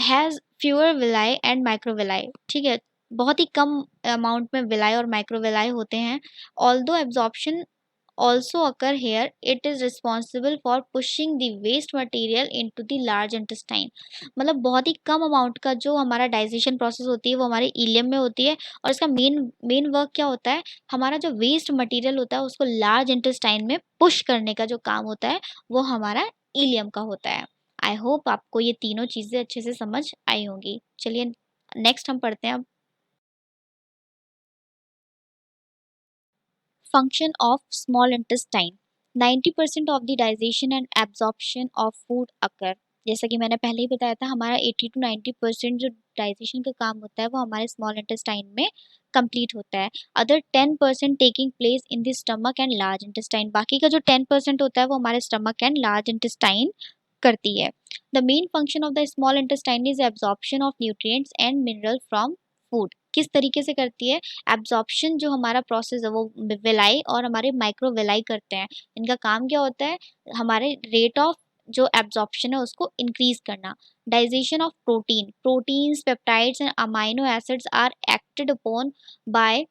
has fewer villi and microvilli, ठीक है, बहुत ही कम अमाउंट में विलाई और माइक्रोविलाई होते हैं। Although absorption also occur here, it is responsible for pushing the waste material into the large intestine। मतलब बहुत ही कम अमाउंट का जो हमारा डाइजेशन प्रोसेस होती है वो हमारे इलियम में होती है, और इसका मेन मेन वर्क क्या होता है, हमारा जो वेस्ट मटेरियल होता है उसको लार्ज इंटेस्टाइन में पुश करने का जो काम होता है वो हमारा इलियम का होता है। आई होप आपको ये तीनों चीज़ें अच्छे से समझ आई होंगी। चलिए नेक्स्ट हम पढ़ते हैं अब। Function of small intestine, 90% of the digestion and absorption of food occur। जैसा कि मैंने पहले ही बताया था, हमारा 80 to 90% जो डाइजेशन का काम होता है वो हमारे स्मॉल इंटेस्टाइन में कंप्लीट होता है। Other 10% taking place in the stomach and large intestine, बाकी का जो 10% होता है वो हमारे स्टमक एंड लार्ज इंटेस्टाइन करती है। The main function of the small intestine is absorption of nutrients and mineral from food. किस तरीके से करती है एब्जॉर्प्शन, जो हमारा प्रोसेस है वो विलाई और हमारे माइक्रो विलाई करते हैं। इनका काम क्या होता है, हमारे रेट ऑफ जो एब्जॉर्प्शन है उसको इंक्रीज करना। Digestion of protein, proteins peptides and amino acids are acted upon by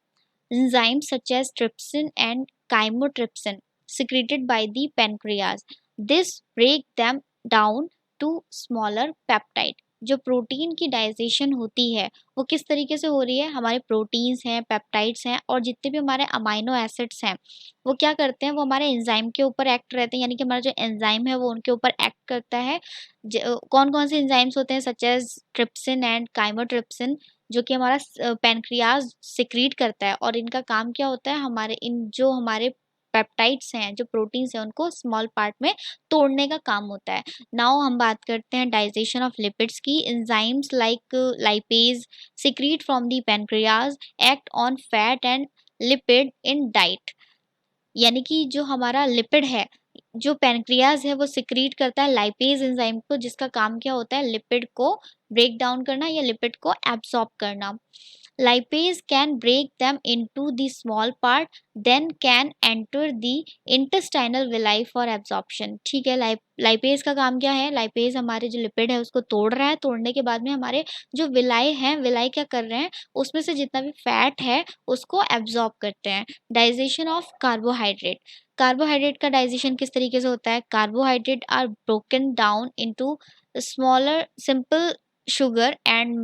enzymes such as trypsin and chymotrypsin secreted by the pancreas. This break them down to smaller peptide। जो protein की digestion होती है वो किस तरीके से हो रही है, हमारे प्रोटीन्स हैं, पेप्टाइड्स हैं और जितने भी हमारे अमाइनो एसिड्स हैं वो क्या करते हैं, वो हमारे एंजाइम के ऊपर एक्ट रहते हैं, यानी कि हमारा जो एंजाइम है वो उनके ऊपर एक्ट करता है। कौन कौन से एंजाइम्स होते हैं, such as trypsin and chymotrypsin, जो कि हमारा पैनक्रियाज सिक्रीट करता है, और इनका काम क्या होता है, हमारे इन जो हमारे पेप्टाइड्स हैं, जो प्रोटीन्स हैं, उनको स्मॉल पार्ट में तोड़ने का काम होता है। नाउ हम बात करते हैं डाइजेशन ऑफ लिपिड्स की। Enzymes like lipase secrete from the pancreas act on fat and lipid in diet, यानी कि जो हमारा लिपिड है, जो पैनक्रियाज है वो सिक्रीट करता है लाइपेज एंजाइम को, जिसका काम क्या होता है लिपिड को ब्रेक डाउन करना या लिपिड को एब्सॉर्ब करना। Lipase can break them into the small part, then can enter the intestinal villi for absorption। ठीक है, लाइपेज का काम क्या है, लाइपेज हमारे जो लिपिड है उसको तोड़ रहा है, तोड़ने के बाद में हमारे जो विलाई हैं, विलाई क्या कर रहे हैं, उसमें से जितना भी फैट है उसको एब्जॉर्ब करते हैं। डाइजेशन ऑफ कार्बोहाइड्रेट, कार्बोहाइड्रेट का डाइजेशन किस तरीके से होता है, carbohydrate are broken down into smaller simple sugar and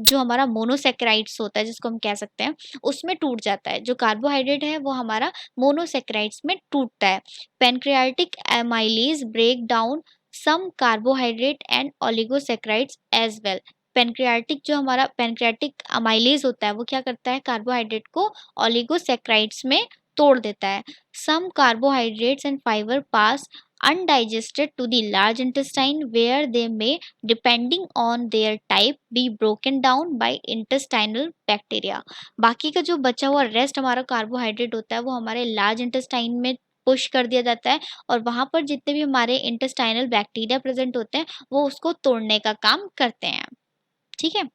जो हमारा मोनोसेक्राइड्स होता है जिसको हम कह सकते हैं उसमें टूट जाता है। जो कार्बोहाइड्रेट है वो हमारा मोनोसेक्राइड्स में टूटता है। Pancreatic amylase break down some carbohydrate and oligosaccharides as well. Pancreatic जो हमारा पेनक्रियाटिक अमाइलेज होता है वो क्या करता है, कार्बोहाइड्रेट को ओलिगोसेक्राइड्स में तोड़ देता है। Some carbohydrates and fibre pass undigested to the large intestine where they may, depending on their type, be broken down by intestinal bacteria। बाकी का जो बचा हुआ रेस्ट हमारा कार्बोहाइड्रेट होता है वो हमारे लार्ज इंटेस्टाइन में पुश कर दिया जाता है, और वहां पर जितने भी हमारे इंटेस्टाइनल बैक्टीरिया प्रेजेंट होते हैं वो उसको तोड़ने का काम करते हैं। ठीक है,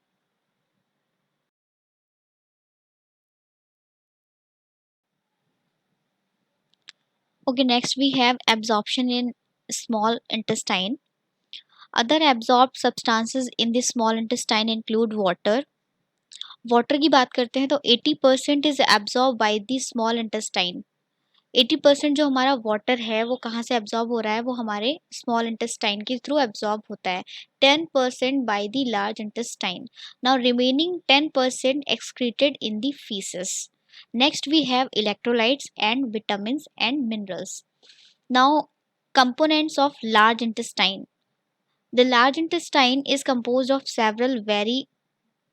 okay, next we have absorption in small intestine। Other absorbed substances in the small intestine include water। Water की बात करते हैं तो 80% is absorb by the small intestine. 80% जो हमारा वाटर है वो कहाँ से एब्जॉर्ब हो रहा है, वो हमारे स्मॉल इंटेस्टाइन के थ्रू एब्जॉर्ब होता है। 10% by the large intestine. Now remaining 10% excreted in the faeces. Next we have electrolytes and vitamins and minerals. Now components of large intestine, the large intestine is composed of several very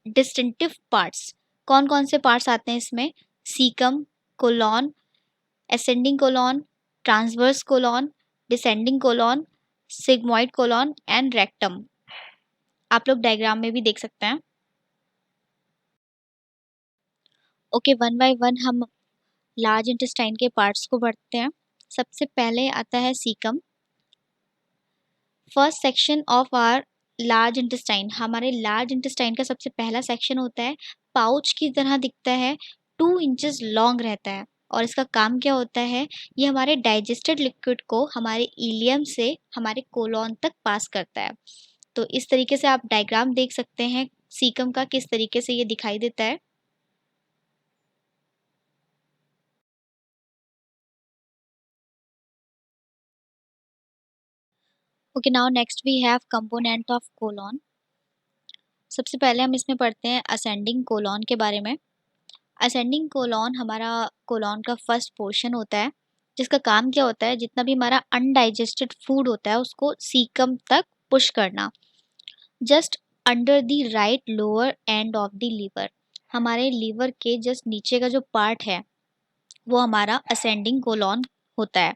distinctive parts. कौन कौन से parts आते हैं इसमें, caecum, colon, ascending colon, transverse colon, descending colon, sigmoid colon and rectum. आप लोग diagram में भी देख सकते हैं। ओके, वन बाय वन हम लार्ज इंटेस्टाइन के पार्ट्स को पढ़ते हैं। सबसे पहले आता है caecum. First section of our large intestine, हमारे लार्ज इंटेस्टाइन का सबसे पहला सेक्शन होता है, पाउच की तरह दिखता है, 2 इंचेस लॉन्ग रहता है, और इसका काम क्या होता है, ये हमारे डाइजेस्टेड लिक्विड को हमारे इलियम से हमारे कोलॉन तक पास करता है। तो इस तरीके से आप डायग्राम देख सकते हैं सीकम का किस तरीके से ये दिखाई देता है। Okay, now next we have component of colon. सबसे पहले हम इसमें पढ़ते हैं असेंडिंग कोलॉन के बारे में। असेंडिंग कोलॉन हमारा कोलॉन का फर्स्ट पोर्शन होता है, जिसका काम क्या होता है, जितना भी हमारा अनडाइजेस्टेड फूड होता है उसको सीकम तक पुश करना। Just under the right lower end of the liver, हमारे लीवर के जस्ट नीचे का जो पार्ट है वो हमारा असेंडिंग कोलॉन होता है।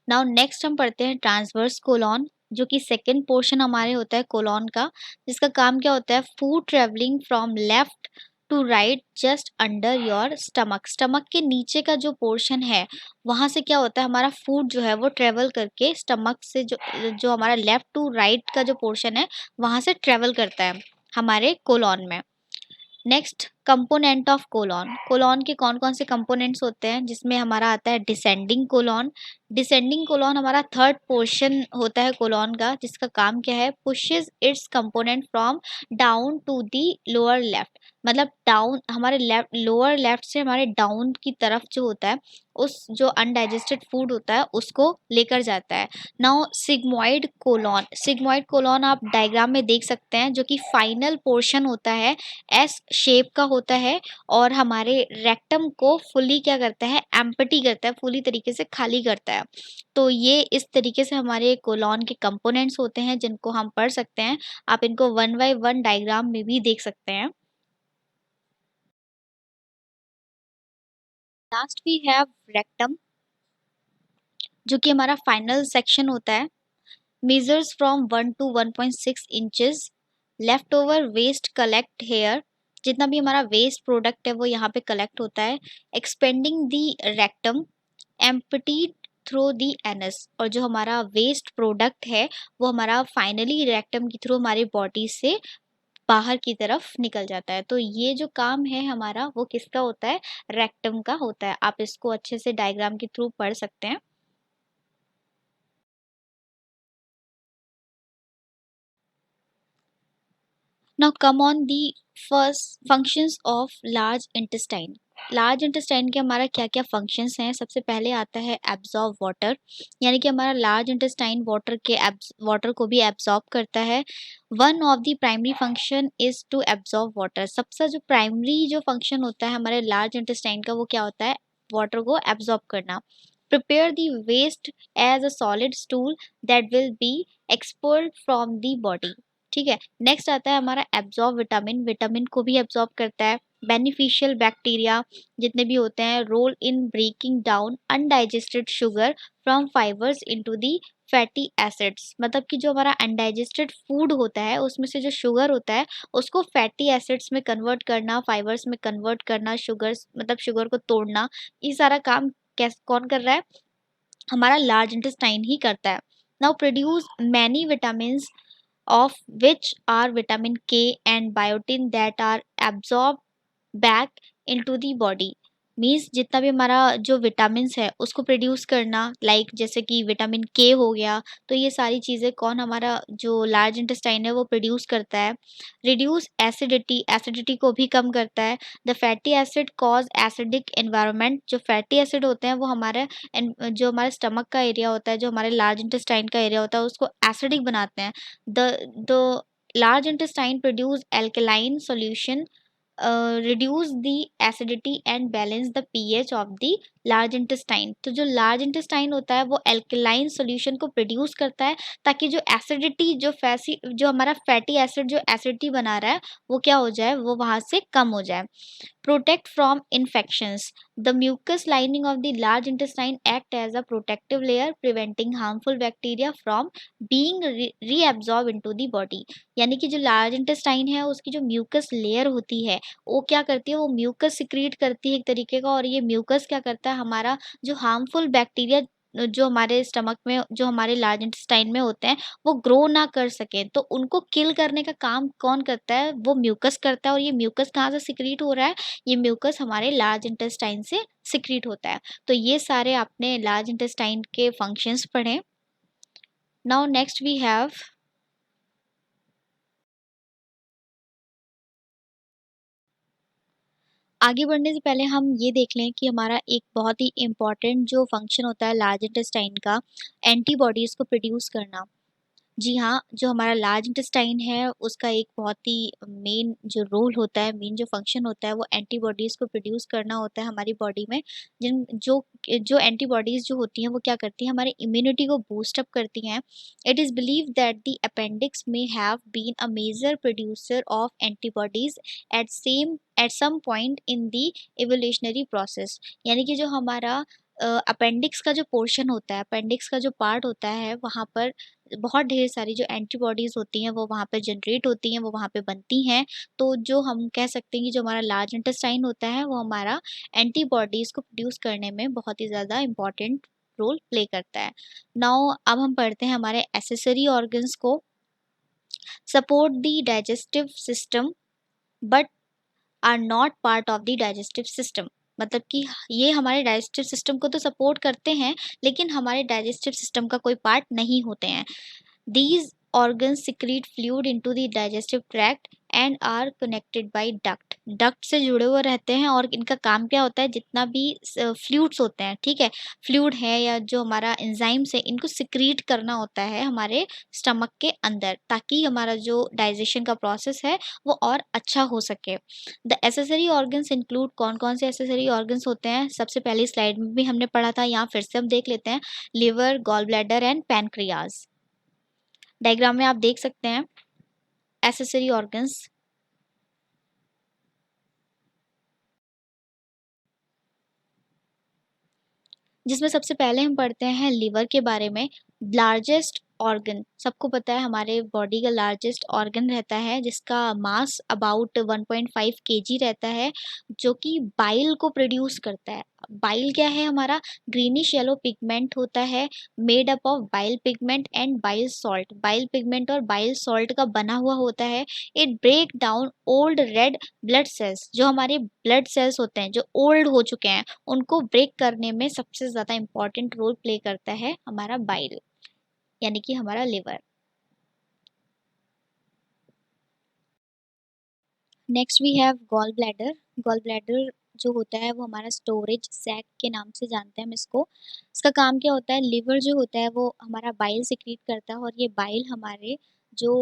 नाउ नेक्स्ट हम पढ़ते हैं ट्रांसवर्स कोलॉन, जो कि सेकंड पोर्शन हमारे होता है कोलॉन का, जिसका काम क्या होता है, food travelling from left to right just under your stomach. Stomach के नीचे का जो पोर्शन है वहां से क्या होता है, हमारा फूड जो है वो ट्रेवल करके स्टमक से जो जो हमारा लेफ्ट टू राइट का जो पोर्शन है वहां से ट्रेवल करता है हमारे कोलॉन में। Next component of colon. Colon के कौन कौन से कंपोनेंट्स होते हैं, जिसमें हमारा आता है डिसेंडिंग कोलॉन। डिसेंडिंग कोलॉन हमारा थर्ड पोर्शन होता है कोलॉन का, जिसका काम क्या है, pushes its component from down to the lower left. मतलब डाउन हमारे लेफ्ट, लोअर लेफ्ट से हमारे डाउन की तरफ जो होता है उस जो अनडाइजेस्टेड फूड होता है उसको लेकर जाता है। Now sigmoid colon. Sigmoid colon आप डायग्राम में देख सकते हैं, जो कि फाइनल पोर्शन होता है, एस शेप का होता है और हमारे रेक्टम को फुली क्या करता है, एम्प्टी करता है, फुली तरीके से खाली करता है। तो ये इस तरीके से हमारे कोलॉन के कंपोनेंट्स होते हैं जिनको हम पढ़ सकते हैं। आप इनको वन बाय वन डायग्राम में भी देख सकते हैं। लास्ट वी हैव रेक्टम, जो कि हमारा फाइनल सेक्शन होता है। Measures from 1 to 1.6 inches. Left over waste collect here, जितना भी हमारा वेस्ट प्रोडक्ट है वो यहाँ पे कलेक्ट होता है। Expanding the rectum, emptied through the anus. और जो हमारा वेस्ट प्रोडक्ट है वो हमारा फाइनली रेक्टम के थ्रू हमारी बॉडी से बाहर की तरफ निकल जाता है। तो ये जो काम है हमारा वो किसका होता है, रेक्टम का होता है। आप इसको अच्छे से डायग्राम के थ्रू पढ़ सकते हैं। Now come on the first functions of large intestine. Large intestine के हमारा क्या क्या फंक्शंस हैं। सबसे पहले आता है एब्जॉर्ब वाटर, यानी कि हमारा लार्ज इंटेस्टाइन वाटर को भी एब्जॉर्ब करता है। One of the primary function is to absorb water. सबसे जो प्राइमरी जो फंक्शन होता है हमारे लार्ज इंटेस्टाइन का वो क्या होता है, वाटर को एब्जॉर्ब करना। Prepare the waste as a solid stool that will be expelled from the body. ठीक है। नेक्स्ट आता है हमारा एब्जॉर्ब विटामिन। विटामिन को भी एब्जॉर्ब करता है। बेनिफिशियल बैक्टीरिया जितने भी होते हैं, role in breaking down undigested sugar from fibres into the fatty acids. मतलब कि जो हमारा अनडाइजेस्टेड फूड होता है उसमें से जो शुगर होता है उसको फैटी एसिड्स में कन्वर्ट करना, फाइबर्स में कन्वर्ट करना, शुगर मतलब शुगर को तोड़ना, ये सारा काम कौन कर रहा है, हमारा लार्ज इंटेस्टाइन ही करता है। Now produce many vitamin, of which are vitamin K and biotin that are absorbed back into the body। Means जितना भी हमारा जो विटामिन है उसको प्रोड्यूस करना, लाइक जैसे कि विटामिन के हो गया, तो ये सारी चीज़ें कौन हमारा जो लार्ज इंटेस्टाइन है वो प्रोड्यूस करता है। रिड्यूस एसिडिटी, एसिडिटी को भी कम करता है। The fatty acid cause acidic environment. जो फैटी एसिड होते हैं वो हमारे जो हमारे स्टमक का एरिया होता है, जो हमारे लार्ज इंटेस्टाइन का एरिया होता है उसको एसिडिक बनाते हैं। The large intestine produce alkaline solution, reduce the acidity and balance the pH of the large intestine. तो जो लार्ज इंटेस्टाइन होता है वो एल्कलाइन सॉल्यूशन को प्रोड्यूस करता है, ताकि जो एसिडिटी जो हमारा फैटी एसिड जो एसिडिटी बना रहा है वो क्या हो जाए, वो वहाँ से कम हो जाए। Protect from infections. The mucus lining of the large intestine act as a protective layer, preventing harmful bacteria from being reabsorbed into the body। यानी कि जो लार्ज इंटेस्टाइन है उसकी जो म्यूकस लेयर होती है वो क्या करती है, वो म्यूकस सिक्रीट करती है एक तरीके का, और ये म्यूकस क्या करता है, हमारा जो हार्मफुल बैक्टीरिया जो हमारे स्टमक में, जो हमारे लार्ज इंटेस्टाइन में होते हैं वो ग्रो ना कर सकें, तो उनको किल करने का काम कौन करता है, वो म्यूकस करता है। और ये म्यूकस कहाँ से सिक्रीट हो रहा है, ये म्यूकस हमारे लार्ज इंटेस्टाइन से सिक्रीट होता है। तो ये सारे आपने लार्ज इंटेस्टाइन के फंक्शंस पढ़े। नाउ नेक्स्ट वी हैव आगे बढ़ने से पहले हम ये देख लें कि हमारा एक बहुत ही इम्पोर्टेंट जो फंक्शन होता है लार्ज इंटेस्टाइन का, एंटीबॉडीज़ को प्रोड्यूस करना। जी हाँ, जो हमारा लार्ज इंटेस्टाइन है उसका एक बहुत ही मेन जो रोल होता है, मेन जो फंक्शन होता है वो एंटीबॉडीज़ को प्रोड्यूस करना होता है हमारी बॉडी में। जिन जो एंटीबॉडीज़ जो होती हैं वो क्या करती हैं, हमारी इम्यूनिटी को बूस्ट अप करती हैं। It is believed that the appendix may have been a major producer of antibodies at some point in the evolutionary process. यानी कि जो हमारा अपेंडिक्स का जो पोर्शन होता है, अपेंडिक्स का जो पार्ट होता है, वहाँ पर बहुत ढेर सारी जो एंटीबॉडीज़ होती हैं वो वहाँ पे जनरेट होती हैं, वो वहाँ पे बनती हैं। तो जो हम कह सकते हैं कि जो हमारा लार्ज इंटेस्टाइन होता है वो हमारा एंटीबॉडीज़ को प्रोड्यूस करने में बहुत ही ज़्यादा इम्पोर्टेंट रोल प्ले करता है। नाउ अब हम पढ़ते हैं हमारे एक्सेसरी ऑर्गन्स को। Support the digestive system but are not part of the digestive system. मतलब कि ये हमारे डाइजेस्टिव सिस्टम को तो सपोर्ट करते हैं, लेकिन हमारे डाइजेस्टिव सिस्टम का कोई पार्ट नहीं होते हैं। These organs secrete fluid into the digestive tract and are connected by duct. Duct से जुड़े हुए रहते हैं और इनका काम क्या होता है, जितना भी फ्लूइड्स होते हैं, ठीक है, फ्लूइड है या जो हमारा एंजाइम्स है, इनको सिक्रीट करना होता है हमारे स्टमक के अंदर, ताकि हमारा जो डाइजेशन का प्रोसेस है वो और अच्छा हो सके। द एसेसरी ऑर्गन्स इंक्लूड, कौन कौन से एसेसरी ऑर्गन्स होते हैं, सबसे पहली स्लाइड में भी हमने पढ़ा था, यहाँ फिर से हम देख लेते हैं। Liver, gall bladder and pancreas. Diagram में आप देख सकते हैं एसेसरी ऑर्गन्स। जिसमें सबसे पहले हम पढ़ते हैं लिवर के बारे में। लार्जेस्ट ऑर्गन, सबको पता है हमारे बॉडी का लार्जेस्ट ऑर्गन रहता है जिसका मास अबाउट 1.5 केजी रहता है, जो कि बाइल को प्रोड्यूस करता है। बाइल क्या है, हमारा ग्रीनिश येलो पिगमेंट होता है, made up of bile pigment and bile salt. Bile pigment और बाइल सॉल्ट का बना हुआ होता है। It break down old red blood cells, जो हमारे ब्लड सेल्स होते हैं जो ओल्ड हो चुके हैं, उनको ब्रेक करने में सबसे ज़्यादा इम्पॉर्टेंट रोल प्ले करता है हमारा बाइल, यानी कि हमारा liver. Next we have gall bladder. Gall bladder जो होता है वो हमारा स्टोरेज सैक के नाम से जानते हैं हम इसको। इसका काम क्या होता है, लिवर जो होता है वो हमारा बाइल सिक्रीट करता है और ये बाइल हमारे जो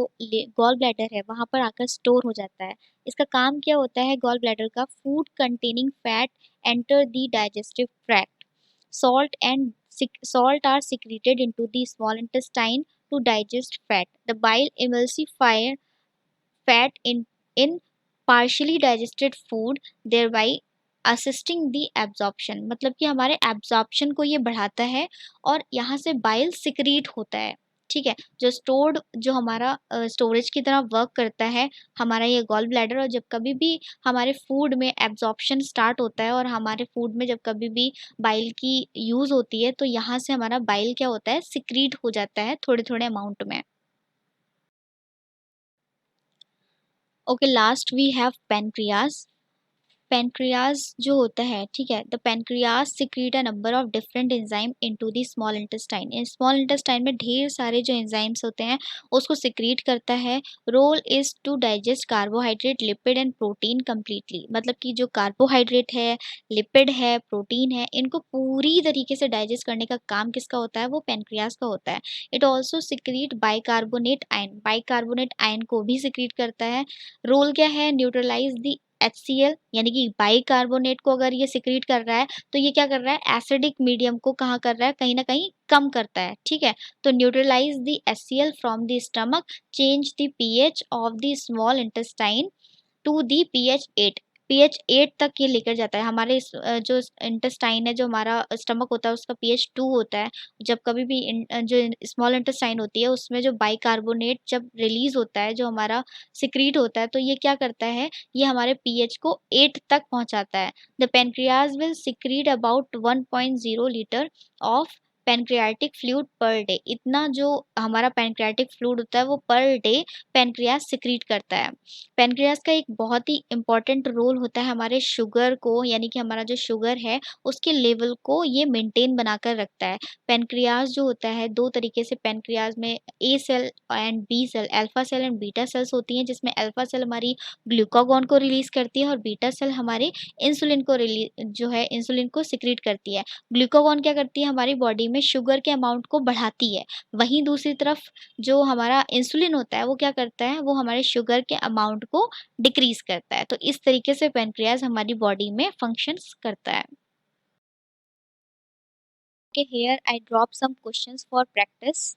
गॉल ब्लैडर है वहाँ पर आकर स्टोर हो जाता है। इसका काम क्या होता है गॉल ब्लैडर का, food containing fat enter the digestive tract, salt are secreted into the small intestine to digest fat. The bile emulsify fat in partially digested food, thereby assisting the absorption. मतलब कि हमारे absorption को ये बढ़ाता है और यहाँ से बाइल सिक्रीट होता है। ठीक है, जो स्टोर्ड, जो हमारा स्टोरेज की तरह वर्क करता है हमारा ये गॉल ब्लैडर। और जब कभी भी हमारे फूड में एब्जॉर्प्शन स्टार्ट होता है और हमारे फूड में जब कभी भी बाइल की यूज़ होती है, तो यहाँ से हमारा बाइल क्या होता है, सिक्रीट हो जाता है थोड़े थोड़े अमाउंट में। Okay, last we have pancreas. Pancreas जो होता है, ठीक है, the pancreas secrete a number of different enzyme into the small intestine. In small intestine में ढेर सारे जो एंजाइम्स होते हैं उसको सिक्रीट करता है। Role is to digest carbohydrate, lipid and protein completely. मतलब कि जो कार्बोहाइड्रेट है, लिपिड है, प्रोटीन है, इनको पूरी तरीके से डाइजेस्ट करने का काम किसका होता है, वो पेनक्रियाज का होता है। It also secrete bicarbonate ion, bicarbonate ion को भी सिक्रीट करता है। रोल क्या है, न्यूट्रलाइज द HCl, यानी कि बाइकार्बोनेट को अगर ये सिक्रीट कर रहा है तो ये क्या कर रहा है, एसिडिक मीडियम को कहाँ कर रहा है, कहीं ना कहीं कम करता है। ठीक है, तो neutralize the HCl from the stomach, change the pH of the small intestine to the pH 8। pH 8 तक ये लेकर जाता है हमारे जो इंटेस्टाइन है, जो हमारा स्टमक होता है उसका pH 2 होता है। जब कभी भी जो स्मॉल इंटेस्टाइन होती है उसमें जो बाइकार्बोनेट जब रिलीज होता है, जो हमारा सिक्रीट होता है, तो ये क्या करता है, ये हमारे pH को 8 तक पहुंचाता है। The pancreas will secrete about 1.0 litre of pancreatic fluid per day, इतना जो हमारा पैनक्रियाटिक फ्लूइड होता है वो पर डे पैनक्रियास सिक्रीट करता है। पैनक्रियास का एक बहुत ही इंपॉर्टेंट रोल होता है हमारे शुगर को, यानी कि हमारा जो शुगर है उसके लेवल को ये मेंटेन बनाकर रखता है। पैनक्रियास जो होता है, दो तरीके से पैनक्रियास में A cell and B cell, alpha cell and beta cells होती हैं, जिसमें अल्फा सेल हमारी ग्लूकागॉन को रिलीज करती है और बीटा सेल हमारे इंसुलिन को रिलीज जो है इंसुलिन को सिक्रीट करती है। ग्लूकागॉन क्या करती है, हमारी बॉडी में शुगर के अमाउंट को बढ़ाती है। वहीं दूसरी तरफ जो हमारा इंसुलिन होता है वो क्या करता है, वो हमारे शुगर के अमाउंट को डिक्रीज करता है। तो इस तरीके से पैनक्रियास हमारी बॉडी में फंक्शंस करता है। Okay, here I drop some questions for practice.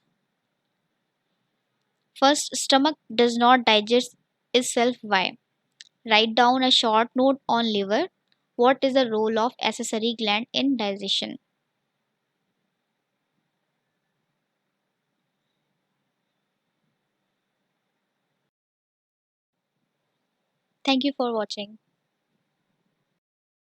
First, stomach does not digest itself. Why? Write down a short note on liver. What is the role of accessory gland in digestion? Thank you for watching.